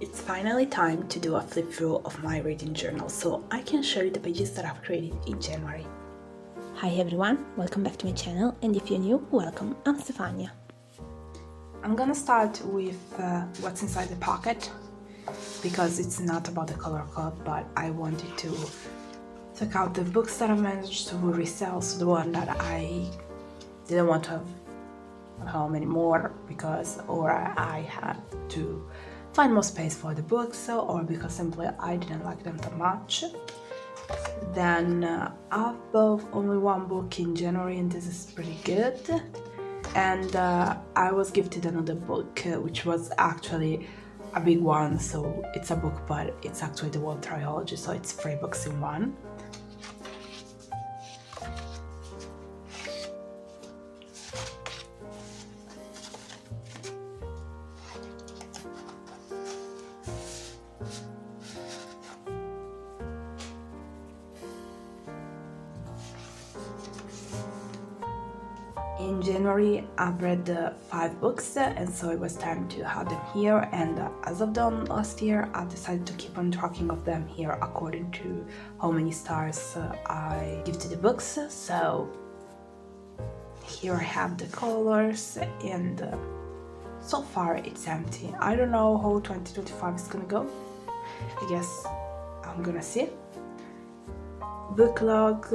It's finally time to do a flip through of my reading journal so I can show you the pages that I've created in January. Hi everyone, welcome back to my channel, and if you're new, welcome, I'm Stefania. I'm gonna start with what's inside the pocket because it's not about the color code, but I wanted to check out the books that I managed to resell, so the one that I didn't want to have at home anymore because I had to find more space for the books, or because simply I didn't like them that much. Then I've bought only one book in January, and this is pretty good. And I was gifted another book, which was actually a big one, so it's a book, but it's actually the World Trilogy, so it's 3 books in one. In January, I've read 5 books, and so it was time to have them here, and as I've done last year, I've decided to keep on tracking of them here according to how many stars I give to the books. So here I have the colors, and so far it's empty. I don't know how 2025 is gonna go. I guess I'm gonna see. Book log.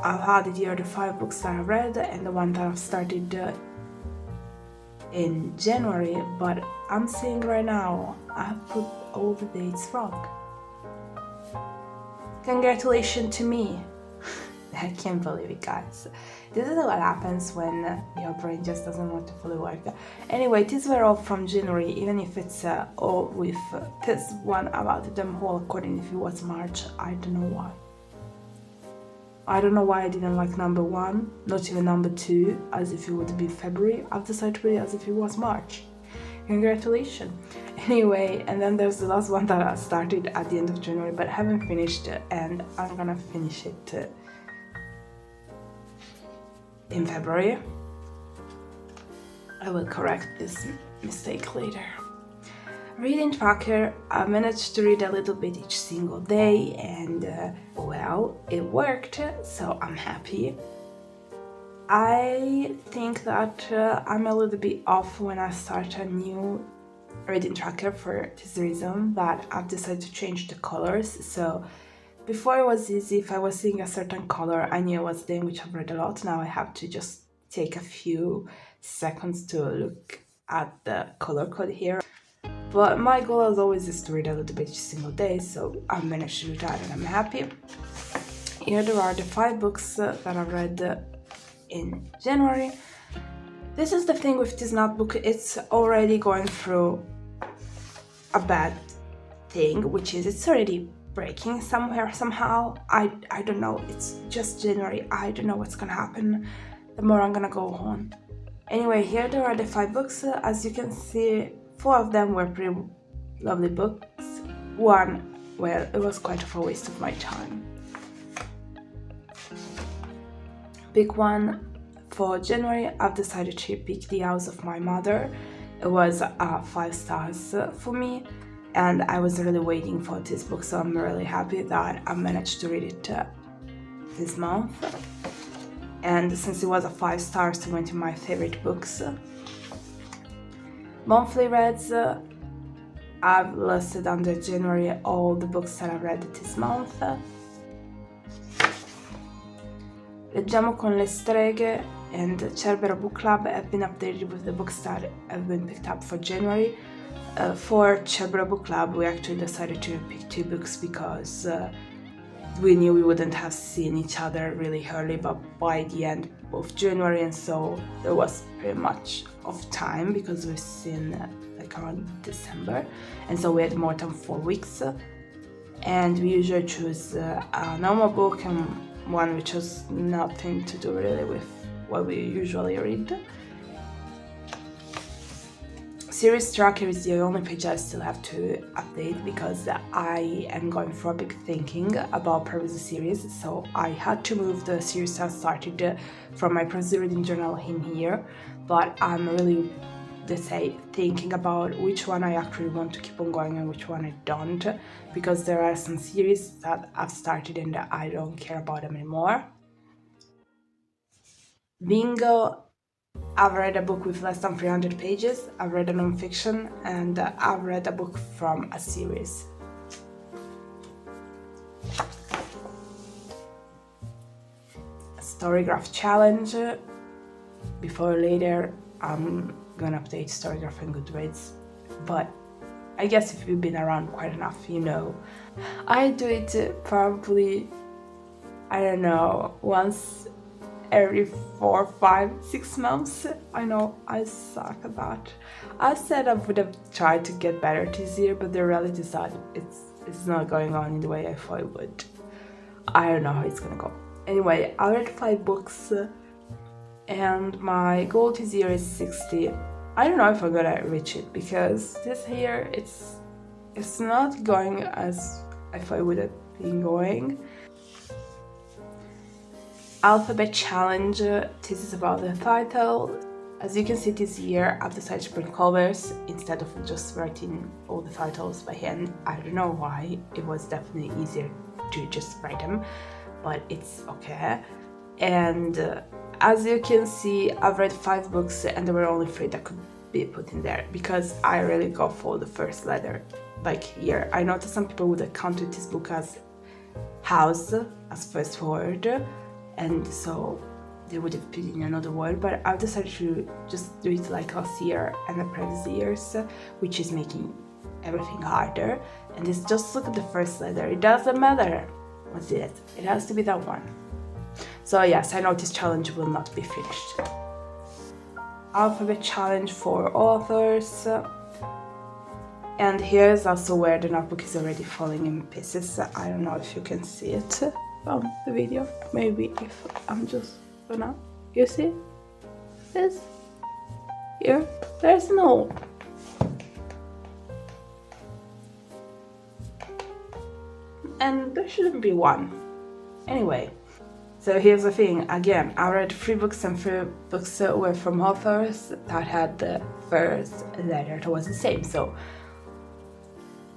I've had here the 5 books that I've read and the one that I've started in January, but I'm seeing right now I've put all the dates wrong. Congratulations to me! I can't believe it, guys. This is what happens when your brain just doesn't want to fully work. Anyway, these were all from January, even if it's all with this one about them all according if it was March. I don't know why. I don't know why I didn't like number 1, not even number 2, as if it would be February. I've decided to read it as if it was March. Congratulations! Anyway, and then there's the last one that I started at the end of January but haven't finished, and I'm gonna finish it in February. I will correct this mistake later. Reading tracker, I managed to read a little bit each single day, and well, it worked, so I'm happy. I think that I'm a little bit off when I start a new reading tracker for this reason that I've decided to change the colors. So before it was easy, if I was seeing a certain color, I knew it was the in which I've read a lot. Now I have to just take a few seconds to look at the color code here. But my goal as always is to read a little bit each single day, so I managed to do that and I'm happy. Here there are the 5 books that I read in January. This is the thing with this notebook, it's already going through a bad thing, which is it's already breaking somewhere, somehow. I don't know, it's just January, I don't know what's gonna happen the more I'm gonna go on. Anyway, here there are the 5 books, as you can see. 4 of them were pretty lovely books. 1, well, it was quite of a waste of my time. Pick one for January, I've decided to pick The House of My Mother. It was 5 stars for me, and I was really waiting for this book, so I'm really happy that I managed to read it this month. And since it was a 5 stars, it went to my favorite books. Monthly reads, I've listed under January all the books that I read this month. Xiamo con le streghe and Cerbero Book Club have been updated with the books that have been picked up for January. For Cerbero Book Club, we actually decided to pick 2 books because we knew we wouldn't have seen each other really early, but by the end of January, and so there was pretty much of time because we've seen like around December, and so we had more than 4 weeks, and we usually choose a normal book and one which has nothing to do really with what we usually read. Series tracker is the only page I still have to update because I am going through a big thinking about previous series, so I had to move the series I started from my previous reading journal in here, but I'm really let's say, thinking about which one I actually want to keep on going and which one I don't, because there are some series that I've started and that I don't care about them anymore. Bingo, I've read a book with less than 300 pages, I've read a non-fiction, and I've read a book from a series. Storygraph challenge. Before or later, I'm gonna update Storygraph and Goodreads, but I guess if you've been around quite enough, you know. I do it probably, I don't know, once every 4, 5, 6 months. I know I suck at that. I said I would have tried to get better this year, but the reality is that it's not going on in the way I thought it would. I don't know how it's gonna go. Anyway, I read 5 books and my goal this year is 60. I don't know if I'm gonna reach it because this year it's not going as I thought it would have been going. Alphabet challenge. This is about the title. As you can see, this year I've decided to print covers instead of just writing all the titles by hand. I don't know why. It was definitely easier to just write them, but it's okay. And as you can see, I've read 5 books and there were only 3 that could be put in there because I really go for the first letter, like here. I noticed some people would have counted this book as house as first word, and so they would have put in another word, but I've decided to just do it like last year and the previous years, which is making everything harder. And it's just look at the first letter. It doesn't matter what's it. It has to be that one. So yes, I know this challenge will not be finished. Alphabet challenge for authors. And here's also where the notebook is already falling in pieces. I don't know if you can see it from the video. Maybe if I'm just gonna, you see this? Here, there's no. And there shouldn't be one. Anyway. So here's the thing, again, I read 3 books and 3 books were from authors that had the first letter that was the same. So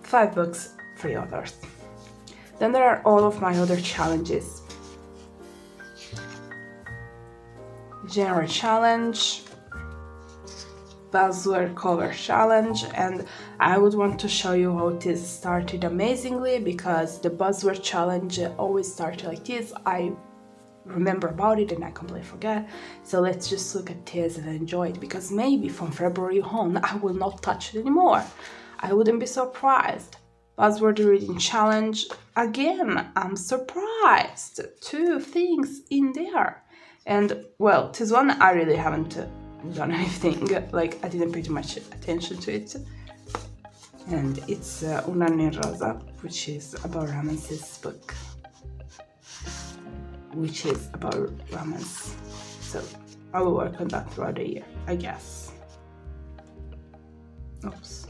5 books, 3 authors. Then there are all of my other challenges. Genre challenge, buzzword cover challenge, and I would want to show you how this started amazingly because the buzzword challenge always started like this. I remember about it and I completely forget. So let's just look at this and enjoy it, because maybe from February on I will not touch it anymore. I wouldn't be surprised. Buzzword reading challenge, again, I'm surprised. 2 things in there. And well, this one I really haven't done anything, like I didn't pay too much attention to it. And it's Un anno in rosa, which is about romances book. Which is about romance. So I will work on that throughout the year, I guess. Oops.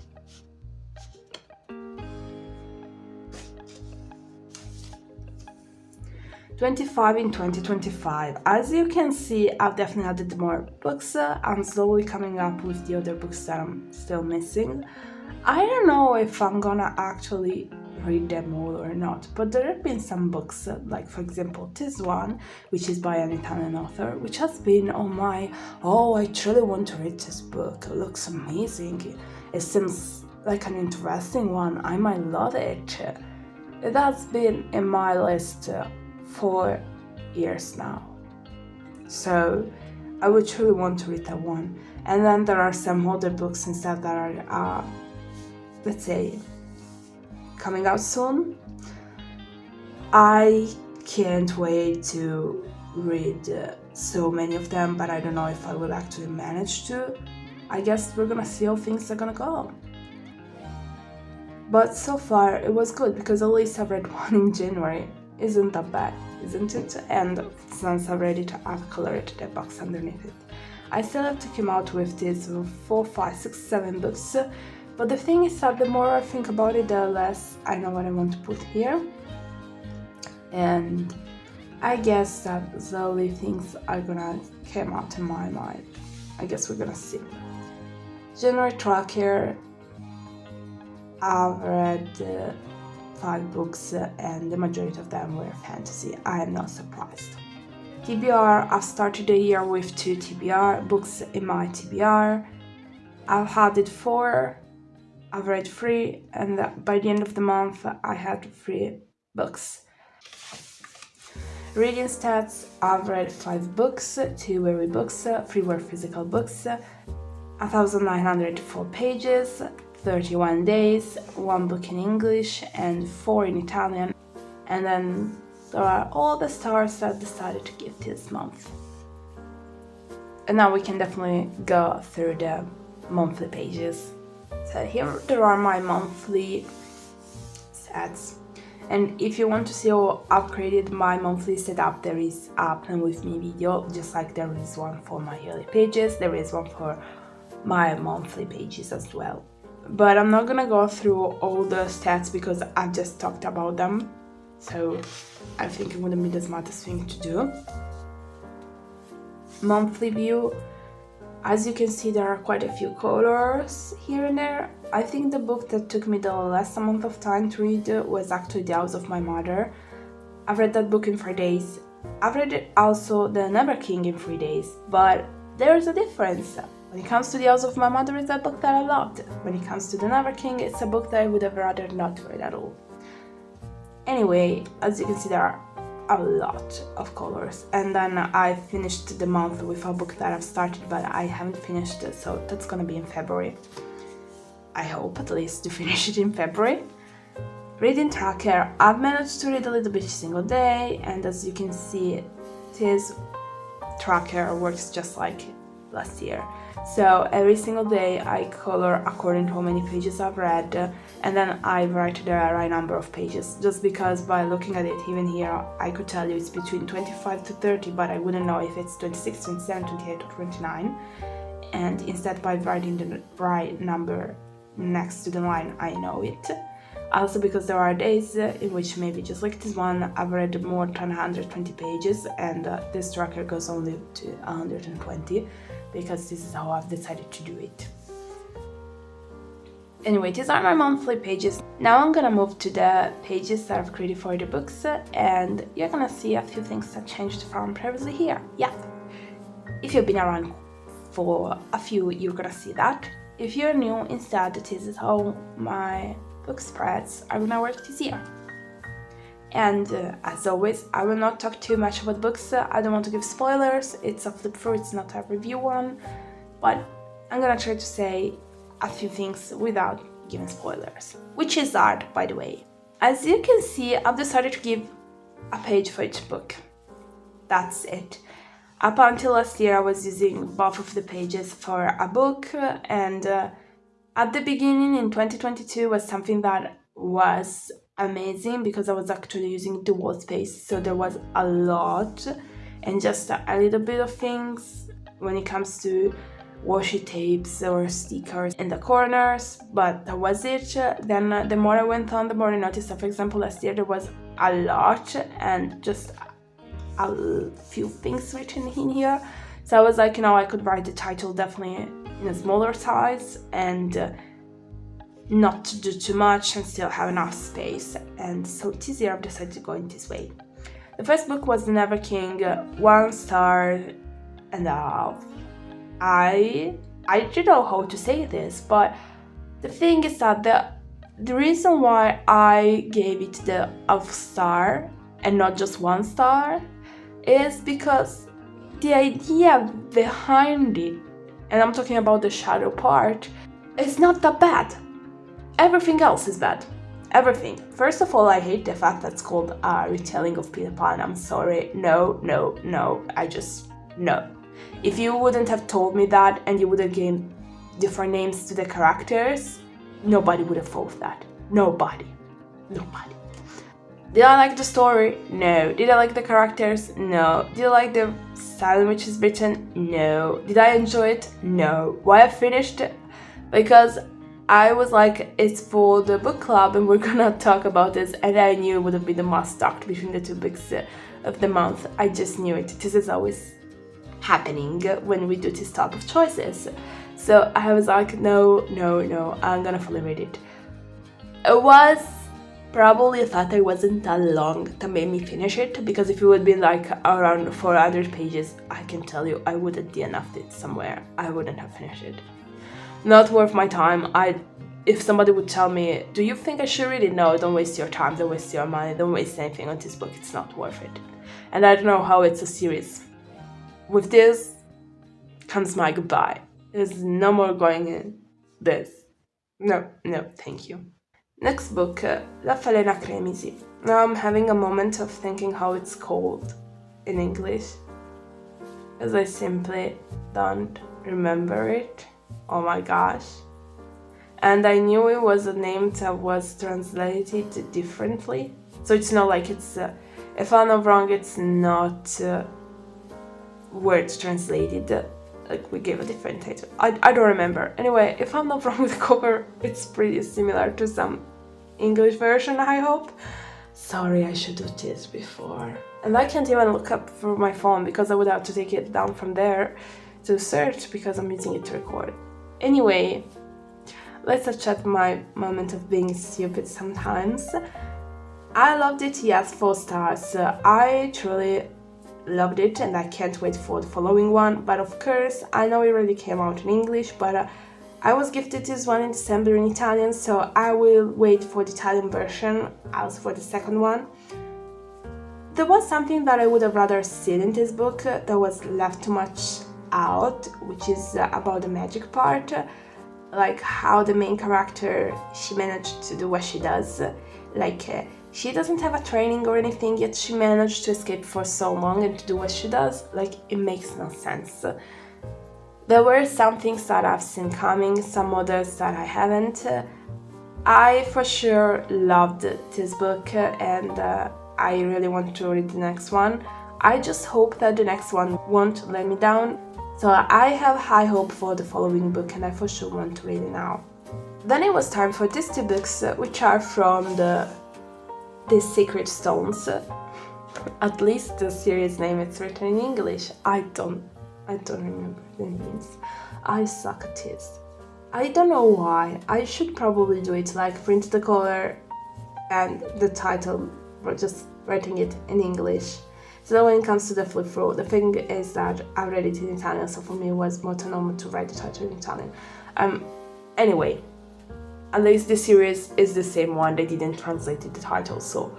'25 in 2025. As you can see, I've definitely added more books. I'm slowly coming up with the other books that I'm still missing. I don't know if I'm gonna actually read them all or not, but there have been some books, like for example this one, which is by an Italian author, which has been on my, oh, I truly want to read this book, it looks amazing, it seems like an interesting one, I might love it. It has been in my list 4 years now, so I would truly want to read that one. And then there are some other books instead that are let's say coming out soon. I can't wait to read so many of them, but I don't know if I will actually manage to. I guess we're gonna see how things are gonna go. But so far it was good because at least I've read one in January. Isn't that bad, isn't it? And since I'm ready to add color to the box underneath it. I still have to come out with these 4, 5, 6, 7 books. But the thing is that the more I think about it, the less I know what I want to put here. And I guess that slowly things are gonna come out in my mind. I guess we're gonna see. Genre tracker, I've read 5 books and the majority of them were fantasy. I am not surprised. TBR, I've started the year with 2 TBR books in my TBR. I've had 4, I've read 3, and by the end of the month I had 3 books. Reading stats, I've read 5 books, 2 were ebooks, 3 were physical books, 1,904 pages, 31 days, 1 book in English and 4 in Italian, and then there are all the stars that I decided to give this month. And now we can definitely go through the monthly pages. So here there are my monthly stats. And if you want to see how I've created my monthly setup, there is a plan with me video, just like there is one for my yearly pages, there is one for my monthly pages as well. But I'm not gonna go through all the stats because I've just talked about them, so I think it wouldn't be the smartest thing to do. Monthly view, as you can see there are quite a few colors here and there. I think the book that took me the less amount of time to read was actually The House of My Mother. I've read that book in 3 days. I've read it also The Never King in 3 days, but there's a difference. When it comes to The House of My Mother, it's a book that I loved. When it comes to The Never King, it's a book that I would have rather not read at all. Anyway, as you can see there are a lot of colors, and then I finished the month with a book that I've started but I haven't finished it, so that's gonna be in February. I hope at least to finish it in February. Reading tracker, I've managed to read a little bit every single day, and as you can see this tracker works just like last year. So every single day I color according to how many pages I've read, and then I write the right number of pages, just because by looking at it even here I could tell you it's between 25 to 30, but I wouldn't know if it's 26, 27, 28 or 29, and instead by writing the right number next to the line I know it. Also because there are days in which, maybe just like this one, I've read more than 120 pages and this tracker goes only to 120 because this is how I've decided to do it. Anyway, these are my monthly pages. Now I'm gonna move to the pages that I've created for the books, and you're gonna see a few things that changed from previously here. Yeah, if you've been around for a few, you're gonna see that. If you're new, instead, this is how my book spreads are gonna work this year. And as always, I will not talk too much about books. I don't want to give spoilers. It's a flip through, it's not a review one, but I'm gonna try to say a few things without giving spoilers, which is hard, by the way. As you can see, I've decided to give a page for each book. That's it. Up until last year, I was using both of the pages for a book, and at the beginning in 2022 was something that was amazing because I was actually using the wall space, so there was a lot and just a little bit of things when it comes to washi tapes or stickers in the corners, but that was it. Then the more I went on, the more I noticed that, for example, last year there was a lot and just a few things written in here, so I was like, I could write the title definitely in a smaller size and not to do too much and still have enough space, and so this year I've decided to go in this way. The first book was The Never King, 1 star and a half. I don't know how to say this, but the thing is that the reason why I gave it the half star and not just 1 star is because the idea behind it, and I'm talking about the shadow part, is not that bad. Everything else is bad. Everything. First of all, I hate the fact that's called a retelling of Peter Pan. I'm sorry. No. No. If you wouldn't have told me that and you would have given different names to the characters, nobody would have thought that. Nobody. Did I like the story? No. Did I like the characters? No. Did I like the style in which it's written? No. Did I enjoy it? No. Why I finished it? Because I was like, it's for the book club and we're gonna talk about this, and I knew it would have been the most talked between the 2 books of the month. I just knew it. This is always happening when we do this type of choices. So I was like, no, I'm gonna fully read it. It was probably thought it wasn't that long that made me finish it, because if it would be like around 400 pages, I can tell you I would have DNF'd it somewhere. I wouldn't have finished it. Not worth my time. If somebody would tell me, do you think I should read it? No, don't waste your time, don't waste your money, don't waste anything on this book, it's not worth it. And I don't know how it's a series. With this comes my goodbye. There's no more going in this. No, thank you. Next book, La Falena Cremisi. Now I'm having a moment of thinking how it's called in English, as I simply don't remember it. Oh my gosh. And I knew it was a name that was translated differently. So it's not like it's, if I'm not wrong, it's not words translated. Like we gave a different title. I don't remember. Anyway, if I'm not wrong with the cover, it's pretty similar to some English version, I hope. Sorry, I should do this before. And I can't even look up through my phone because I would have to take it down from there to search because I'm using it to record. Anyway, let's chat my moment of being stupid sometimes. I loved it, yes, 4 stars. I truly loved it and I can't wait for the following one, but of course I know it already came out in English, but I was gifted this one in December in Italian, so I will wait for the Italian version, also for the second one. There was something that I would have rather seen in this book that was left too much out, which is about the magic part, like how the main character, she managed to do what she does, like she doesn't have a training or anything, yet she managed to escape for so long and to do what she does. Like, it makes no sense. There were some things that I've seen coming, some others that I haven't. I for sure loved this book and I really want to read the next one. I just hope that the next one won't let me down. So I have high hope for the following book and I for sure want to read it now. Then it was time for these 2 books, which are from the Sacred Stones. At least the series name is written in English. I don't remember the names. I suck at this. I don't know why. I should probably do it, like print the cover and the title, or just writing it in English. So that when it comes to the flip through, the thing is that I read it in Italian, so for me it was more normal to write the title in Italian. Anyway, at least the series is the same one, they didn't translate the title, so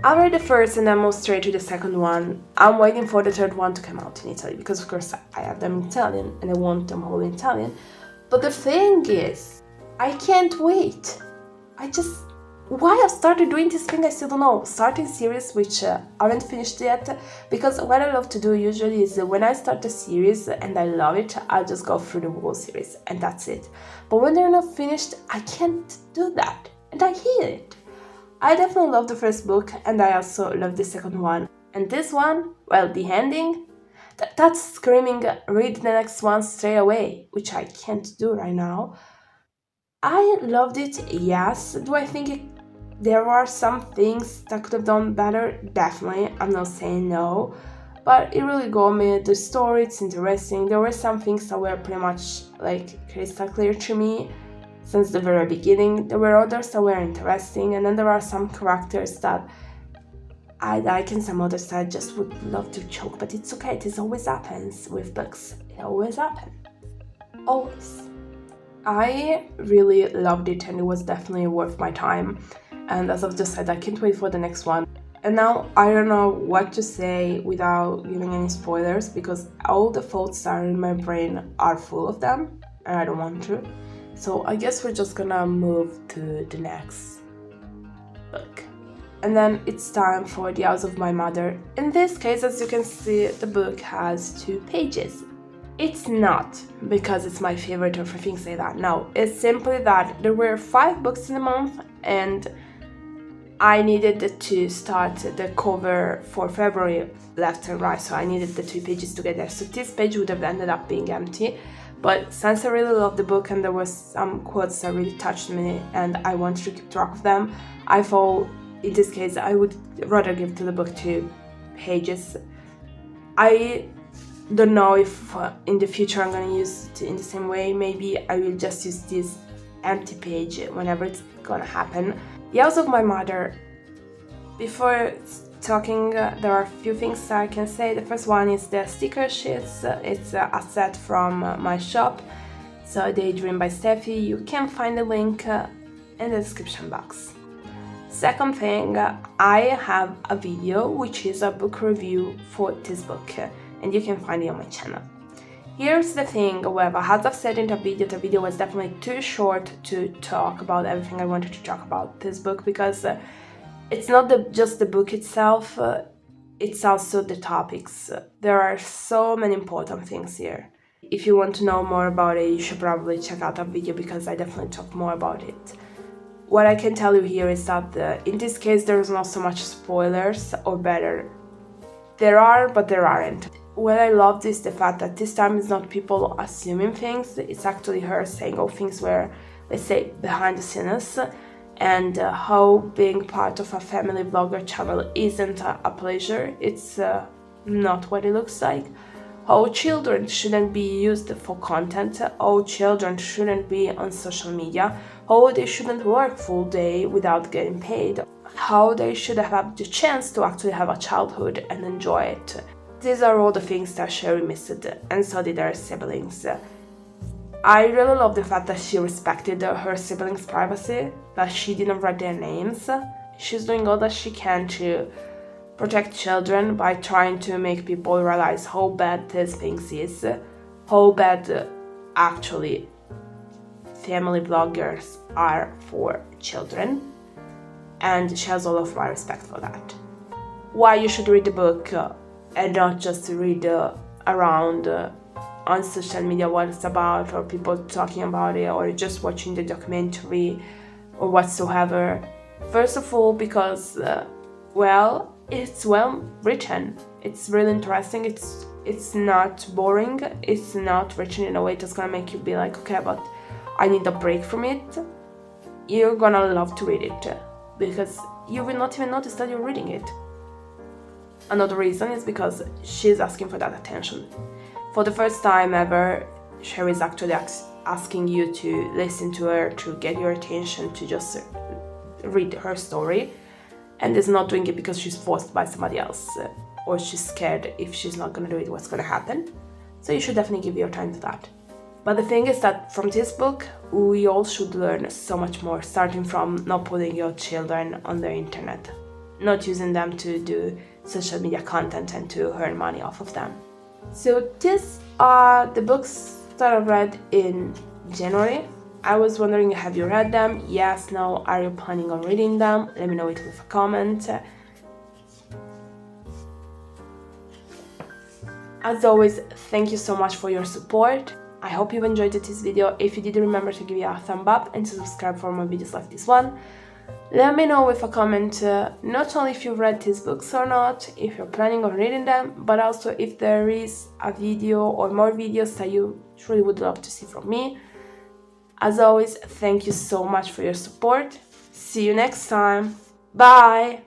I read the first and then moved straight to the second one. I'm waiting for the third one to come out in Italy, because of course I have them in Italian and I want them all in Italian. But the thing is, I can't wait. Why I started doing this thing, I still don't know. Starting series which aren't finished yet, because what I love to do usually is when I start a series and I love it, I'll just go through the whole series and that's it. But when they're not finished, I can't do that and I hate it. I definitely love the first book and I also love the second one. And this one, well, the ending, that's screaming read the next one straight away, which I can't do right now. I loved it, yes. Do I think there are some things that could have done better? Definitely, I'm not saying no. But it really got me. The story, it's interesting. There were some things that were pretty much like crystal clear to me since the very beginning. There were others that were interesting, and then there are some characters that I like and some others that I just would love to choke, but it's okay, this always happens with books. It always happens. Always. I really loved it and it was definitely worth my time. And as I've just said, I can't wait for the next one. And now I don't know what to say without giving any spoilers, because all the thoughts that are in my brain are full of them and I don't want to. So I guess we're just gonna move to the next book. And then it's time for The House of My Mother. In this case, as you can see, the book has 2 pages. It's not because it's my favorite or for things like that. No, it's simply that there were 5 books in the month and I needed to start the cover for February left and right, so I needed the 2 pages together. So this page would have ended up being empty. But since I really loved the book and there was some quotes that really touched me and I wanted to keep track of them, I thought in this case I would rather give to the book 2 pages. I don't know if in the future I'm gonna use it in the same way. Maybe I will just use this empty page whenever it's gonna happen. The house of my mother. Before talking, there are a few things I can say. The first one is the sticker sheets. It's a set from my shop, so Daydream by Stefy. You can find the link in the description box. Second thing, I have a video which is a book review for this book, and you can find it on my channel. Here's the thing, however, as I've said in the video was definitely too short to talk about everything I wanted to talk about this book, because it's not just the book itself, it's also the topics. There are so many important things here. If you want to know more about it, you should probably check out that video, because I definitely talk more about it. What I can tell you here is that in this case there's not so much spoilers, or better, there are, but there aren't. What I loved is the fact that this time it's not people assuming things, it's actually her saying all things were, let's say, behind the scenes, and how being part of a family vlogger channel isn't a pleasure, it's not what it looks like. How children shouldn't be used for content, how children shouldn't be on social media, how they shouldn't work full day without getting paid, how they should have the chance to actually have a childhood and enjoy it. These are all the things that Sherry missed, and so did her siblings. I really love the fact that she respected her siblings' privacy, that she didn't write their names. She's doing all that she can to protect children by trying to make people realize how bad these things is, how bad actually family vloggers are for children, and she has all of my respect for that. Why you should read the book and not just read around on social media what it's about, or people talking about it, or just watching the documentary or whatsoever. First of all, because well, it's well written, it's really interesting, it's not boring, it's not written in a way that's gonna make you be like, okay, but I need a break from it. You're gonna love to read it, because you will not even notice that you're reading it. Another reason is because she's asking for that attention. For the first time ever, Sherry is actually asking you to listen to her, to get your attention, to just read her story, and is not doing it because she's forced by somebody else, or she's scared if she's not gonna do it, what's gonna happen. So you should definitely give your time to that. But the thing is that from this book, we all should learn so much more, starting from not putting your children on the internet, not using them to do social media content and to earn money off of them. So these are the books that I read in January. I was wondering, have you read them? Yes, no, are you planning on reading them? Let me know it with a comment. As always, thank you so much for your support. I hope you enjoyed this video. If you did, remember to give it a thumb up and to subscribe for more videos like this one. Let me know with a comment not only if you've read these books or not, if you're planning on reading them, but also if there is a video or more videos that you truly would love to see from me. As always, thank you so much for your support. See you next time. Bye!